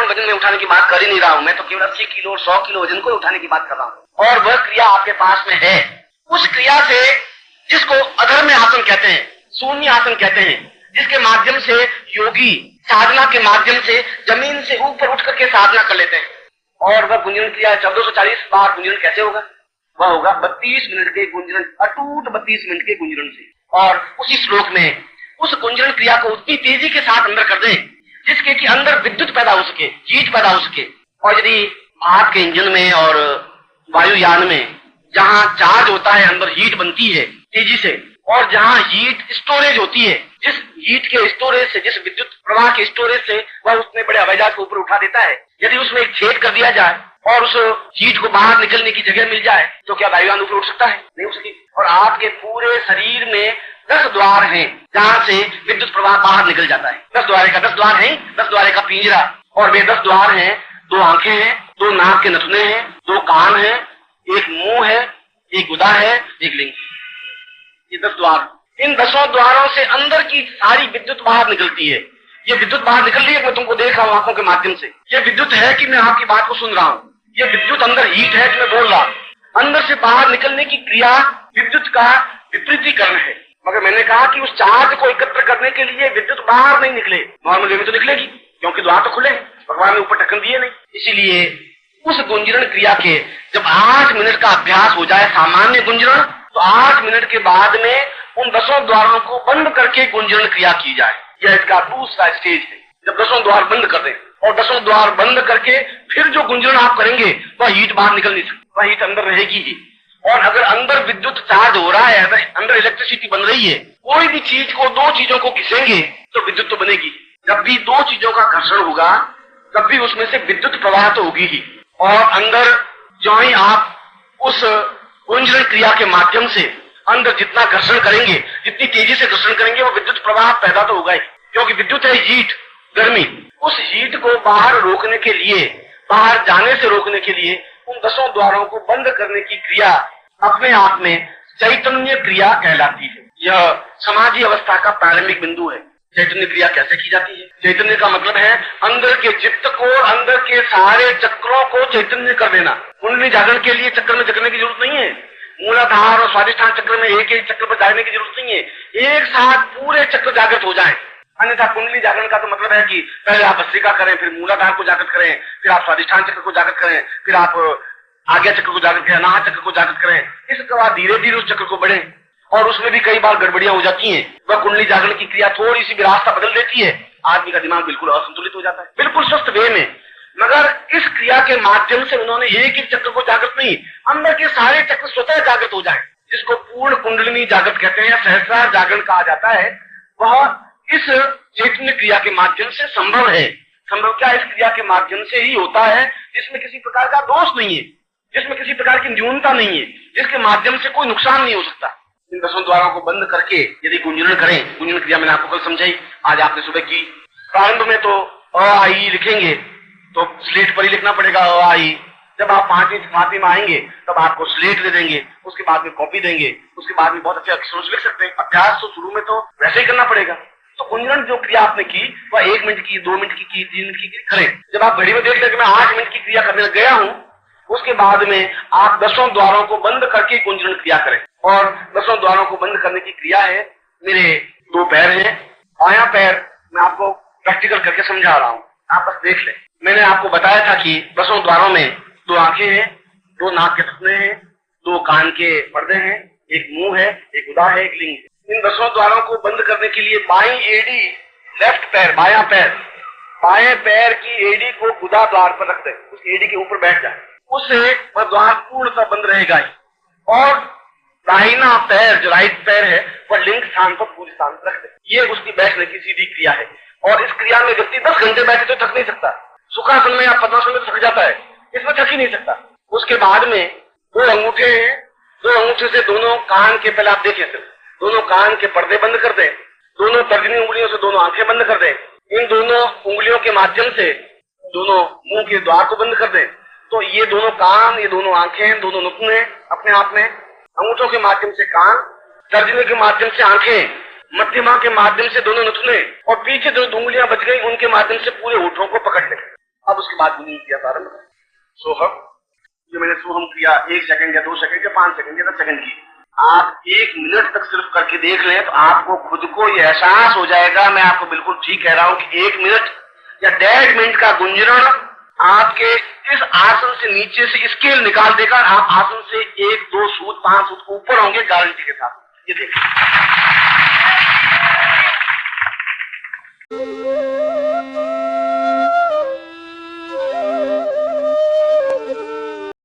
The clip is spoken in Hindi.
मन वजन में उठाने की बात कर ही नहीं रहा हूं, मैं तो केवल 80 किलो और 100 किलो वजन को उठाने की बात कर रहा हूं। और वह क्रिया आपके पास में है, उस क्रिया से जिसको अधर्म्य आसन कहते हैं, शून्य आसन कहते हैं, जिसके माध्यम से योगी साधना के माध्यम से जमीन से ऊपर उठ करके साधना कर लेते हैं। और वह गुंजन क्रिया 1440 बार गुंजन कैसे होगा? वह होगा 32 मिनट के गुंजन, अटूट 32 मिनट के गुंजन से। और उसी श्लोक में उस गुंजन क्रिया को उतनी तेजी के साथ अंदर कर दें जिसके कि अंदर विद्युत पैदा हो सके, हीट पैदा हो सके। और यदि भाप के इंजन में और वायुयान में जहां चार्ज होता है अंदर हीट बनती है तेजी से, और जहां हीट स्टोरेज होती है, जिस हीट के स्टोरेज से, जिस विद्युत प्रवाह के स्टोरेज से वह उतने बड़े हवाई जहाज को ऊपर उठा देता है, यदि उसमें एक छेद कर दिया जाए और उस हीट को बाहर निकलने की जगह मिल जाए तो क्या वायुयान ऊपर उठ सकता है? नहीं उठ सके। और आपके पूरे शरीर में 10 द्वार हैं जहां से विद्युत प्रवाह बाहर निकल जाता है। 10 द्वार हैं, 10 द्वारे का पिंजरा, और वे 10 द्वार हैं, 2 आंखें हैं, 2 नाक के नथुने हैं, 2 कान हैं, एक मुंह है, एक गुदा है, एक लिंग। ये 10 द्वार, इन 10 द्वारों से अंदर की सारी विद्युत बाहर निकलती है। ये विद्युत बाहर निकल रही है, मैं तुमको देख रहा हूं आंखों के माध्यम से। ये विद्युत है कि मैं आपकी बात को सुन रहा हूं, ये विद्युत अंदर हीट है कि मैं बोल रहा हूं। अंदर से बाहर निकलने की क्रिया विद्युत का विपरीतीकरण है। मगर मैंने कहा कि उस चार्ज को एकत्र करने के लिए विद्युत बाहर नहीं निकले, नॉर्मल वे में तो निकलेगी क्योंकि द्वार तो खुले हैं, भगवान ने ऊपर ढक्कन दिए नहीं। इसीलिए उस गुंजरण क्रिया के जब 8 मिनट का अभ्यास हो जाए सामान्य गुंजरण, तो 8 मिनट के बाद में उन 10 द्वारों को बंद करके गुंजरण क्रिया की जाए। यह इसका दूसरा स्टेज है। जब 10 द्वार बंद कर दें और 10 द्वार बंद करके फिर जो गुंजरण आप करेंगे वह हीट बाहर निकल नहीं सकती, वह हीट अंदर रहेगी ही। और अगर अंदर विद्युत चार्ज हो रहा है, अंदर इलेक्ट्रिसिटी बन रही है, कोई भी चीज को, 2 चीजों को घिसेंगे तो विद्युत तो बनेगी। जब भी 2 चीजों का घर्षण होगा तब भी उसमें से विद्युत प्रवाह तो होगी ही। और अंदर जो ही आप उस गुंजरण क्रिया के माध्यम से अंदर जितना घर्षण करेंगे, जितनी तेजी से घर्षण करेंगे, वो विद्युत प्रवाह पैदा तो होगा ही, क्योंकि विद्युत है हीट, गर्मी। उस हीट को बाहर रोकने के लिए, बाहर जाने से रोकने के लिए उन 10 द्वारों को बंद करने की क्रिया अपने आप में चैतन्य क्रिया कहलाती है। यह समाधि अवस्था का प्रारंभिक बिंदु है। चैतन्य क्रिया कैसे की जाती है? चैतन्य का मतलब है अंदर के चित्त को, अंदर के सारे चक्रों को चैतन्य कर देना। कुंडली जागरण के लिए चक्र में जगने की जरूरत नहीं है, मूलाधार और स्वाधिष्ठान चक्र में एक एक चक्र पर जागने की जरूरत नहीं है, एक साथ पूरे चक्र जागृत हो जाएं। अन्यथा कुंडली जागरण का तो मतलब है कि पहले आप भस्त्रिका करें, फिर मूलाधार को जागृत करें, फिर आप स्वाधिष्ठान चक्र को जागृत करें, फिर आप आज्ञा चक्र को जागृत करें, अनाहत चक्र को जागृत करें। इसके बाद धीरे धीरे उस चक्र को बढ़े, और उसमें भी कई बार गड़बड़ियां हो जाती हैं। वह कुंडली जागरण की क्रिया थोड़ी सी भी रास्ता बदल देती है, आदमी का दिमाग बिल्कुल असंतुलित हो जाता है, बिल्कुल स्वस्थ वे में। मगर इस क्रिया के माध्यम से उन्होंने एक ही चक्र को जागृत नहीं, अंदर के सारे चक्र स्वतः जागृत हो जाए, जिसको पूर्ण कुंडलिनी जागृत कहते हैं या सहस्रार जागरण कहा जाता है। वह इस चैतन्य क्रिया के माध्यम से संभव है। संभव क्या? इस क्रिया के माध्यम से ही होता है जिसमें किसी प्रकार का दोष नहीं है, जिसमें किसी प्रकार की न्यूनता नहीं है, जिसके माध्यम से कोई नुकसान नहीं हो सकता। इन 10 द्वारों को बंद करके यदि गुंजरण करें, गुंजरण क्रिया मैंने आपको कल समझाई, आज आपने सुबह की। प्रारंभ में तो अ आई लिखेंगे तो स्लेट पर ही लिखना पड़ेगा अ आई। जब आप 5वीं में आएंगे तब आपको स्लेट दे देंगे, उसके बाद में कॉपी देंगे, उसके बाद में बहुत अच्छे अक्षरों से लिख सकते हैं। अभ्यास तो शुरू में तो वैसे ही करना पड़ेगा। तो गुंजरण जो क्रिया आपने की वह 1 मिनट की, 2 मिनट की, 3 मिनट की करें। जब आप घड़ी में देख लें कि मैं 8 मिनट की क्रिया करने लग गया हूं, उसके बाद में आप 10 द्वारों को बंद करके गुंजरण क्रिया करें। और 10 द्वारों को बंद करने की क्रिया है, मेरे 2 पैर हैं, बायां पैर मैं आपको प्रैक्टिकल करके समझा रहा हूं, आप बस देख लें। मैंने आपको बताया था कि 10 द्वारों में 2 आंखें हैं, 2 नाक के थपने हैं, 2 कान के पर्दे हैं, एक मुंह है, एक गुदा है, एक लिंग है। इन 10 द्वारों को बंद करने के लिए बाईं एड़ी, लेफ्ट पैर, बायां पैर, बाएं पैर की एड़ी को गुदा द्वार पर रख दे, उस एड़ी के ऊपर बैठ जाए, उससे वह द्वार पूर्णतः बंद रहेगा ही। और दाहिना पैर, जो राइट पैर है, वह लिंग स्थान पर पूरी स्थान पर रख दे। ये उसकी बैठने की सीधी क्रिया है। और इस क्रिया में व्यक्ति 10 घंटे बैठे तो थक नहीं सकता। सुखासन में या पद्मासन में थक जाता है, इसमें थक ही नहीं सकता। उसके बाद में 2 अंगूठे हैं, 2 अंगूठे से दोनों कान के, पहले आप देखें सिर्फ, दोनों कान के पर्दे बंद कर दें, दोनों तर्जनी उंगलियों से दोनों आंखें बंद कर दें, इन दोनों उंगलियों के माध्यम से दोनों मुंह के द्वार को बंद कर दें। तो ये दोनों कान, ये दोनों आंखें, दोनों नुतने अपने आप में, अंगूठों के माध्यम से कान, तर्जनी के माध्यम से आंखें, मध्यमा के माध्यम से दोनों नुतने, और पीछे जो उंगलियां बच गई उनके माध्यम से पूरे होठों को पकड़ लें। अब उसके बाद गुनी क्रिया प्रारंभ। सोहम, ये मैंने सोहम क्रिया 1 सेकंड या 2 सेकंड या 5 सेकंड या 10 सेकंड की, आप 1 मिनट तक सिर्फ करके देख लें तो आपको खुद को ये एहसास हो जाएगा, मैं आपको बिल्कुल ठीक कह रहा हूं कि 1 मिनट या 1.5 मिनट का गुंजरण आपके इस आसन से नीचे से स्केल निकाल देगा। आप आसन से 1, 2 सूत 5 सूत ऊपर होंगे गारंटी के साथ। ये देखिए